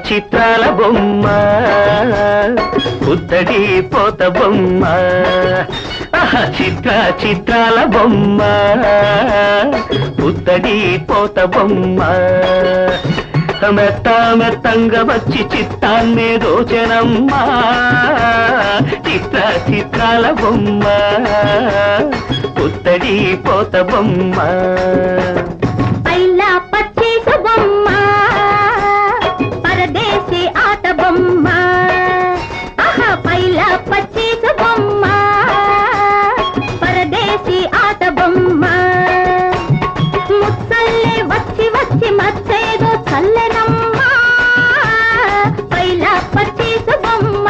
చిత్రాల బొమ్మ పుత్తడి పోత బొమ్మ చిత్రాల బొమ్మ పుత్తడి పోత బొమ్మ మెత్తంగా వచ్చి చిత్తాన్నే దోచనమ్మా చిత్రాల బొమ్మ పుత్తడి పోత బొమ్మ పైలా పచ్చేసు బొమ్మ పరదేశీ ఆట బొమ్మ పైలా పచ్చేసు బొమ్మ పరదేశీ ఆట బొమ్మ ముచ్చల్లే వచ్చి వచ్చి మచ్చేదో చల్లెనమ్మా పైలా పచ్చేసు బొమ్మ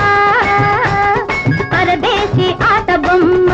పరదేశీ ఆట బొమ్మ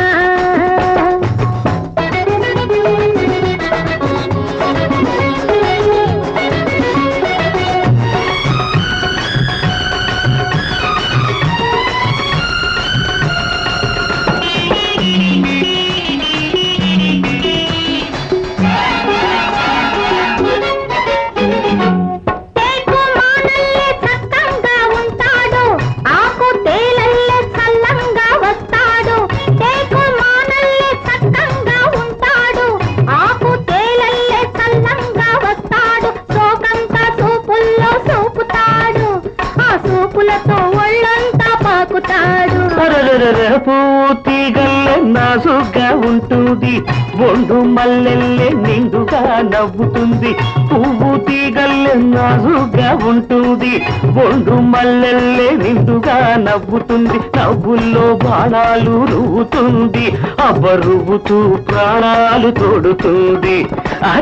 పూర్తిగల్లె నాజుగా ఉంటుంది బొండు మల్లెల్లె నిండుగా నవ్వుతుంది పువ్వు తీగల్లె నాజుగా ఉంటుంది బొండు మల్లెల్లె నిండుగా నవ్వుతుంది నవ్వుల్లో బాణాలు రువ్వుతుంది అబ్బరువుతూ ప్రాణాలు తోడుతుంది ఆ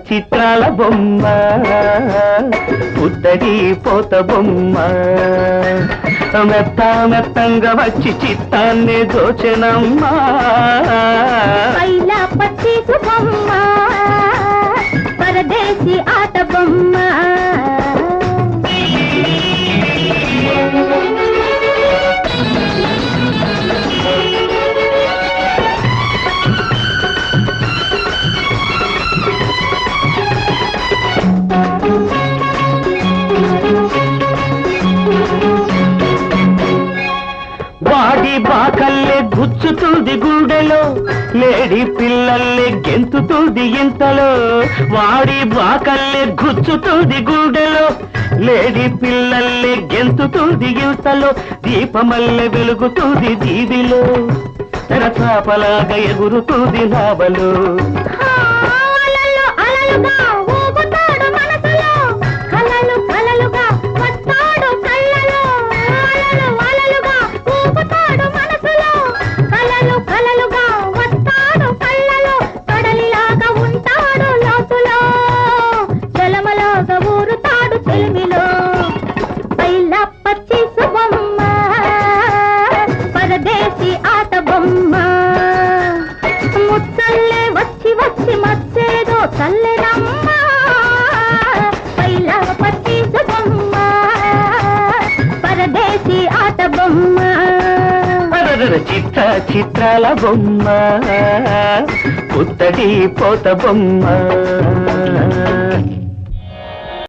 చిత్రాల బొమ్మ పుత్తడి పోత బొమ్మ మెత్తంగా వచ్చి చిత్తాన్ని దోచనమ్మా పైలా పచ్చేసు బొమ్మ పరదేశీ ఆట బొమ్మ వాడి బాకల్లే గుచ్చుతుంది గుండెలో లేడి పిల్లల్లే గెంతుతుంది ఇంతలో వాడి బాకల్లే గుచ్చుతుంది గుండెలో లేడి పిల్లల్లే గెంతుతుంది ఇంతలో దీపమల్లె వెలుగుతుంది దీవిలో తెరచాపలాగా ఎగురుతుంది నావలో పరదేశీ ఆట బొమ్మ ముచ్చల్లే వచ్చి వచ్చి మచ్చేదో చల్లెనమ్మా పైలా పచ్చేసు బొమ్మ పరదేశీ ఆట బొమ్మ చిత్రాల బొమ్మ పుత్తడి పోత బొమ్మ